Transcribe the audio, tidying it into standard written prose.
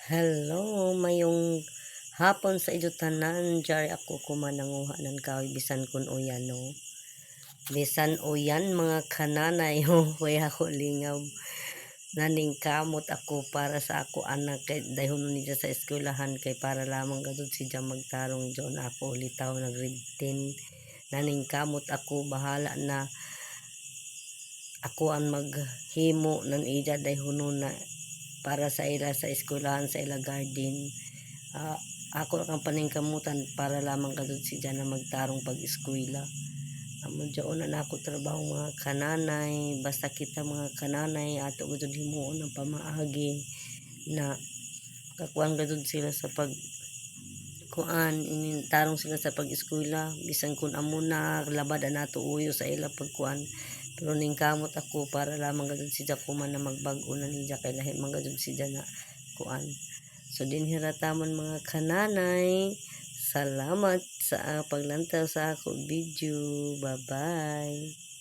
Hello, mayong hapon sa inyo tanan. Jari ako kumananguha ng kahoy bisan kun uyan no. Bisan uyan mga kananay kuya ako lingaw. Naning kamot ako para sa ako anak kay dahon niya sa eskwelahan kay para lamang gadud siya magtarong diyon ako litaw na grade 10. Naning kamot ako bahala na ako ang maghimo ng ida dahon na para sa ila sa eskwelahan sa ila garden. Ako ang paningkamutan para lamang kadud siya na magtarong pag-eskwela. Amo diyon na ako trabaho mga kananay, basta kita mga kananay ato gud himuon ang pamaagi na kakuan gud sila sa pag kuan tarong sila sa pag-eskwela bisan kun amo na labad nato uyo sa ila pagkuan. Pero ning kamot ako para lamang gud siya kuman na magbag-o na niya kay lahi man gud siya na kuan. So dinhiratamon mga kananay. Salamat sa paglantaw sa ako video. Bye-bye.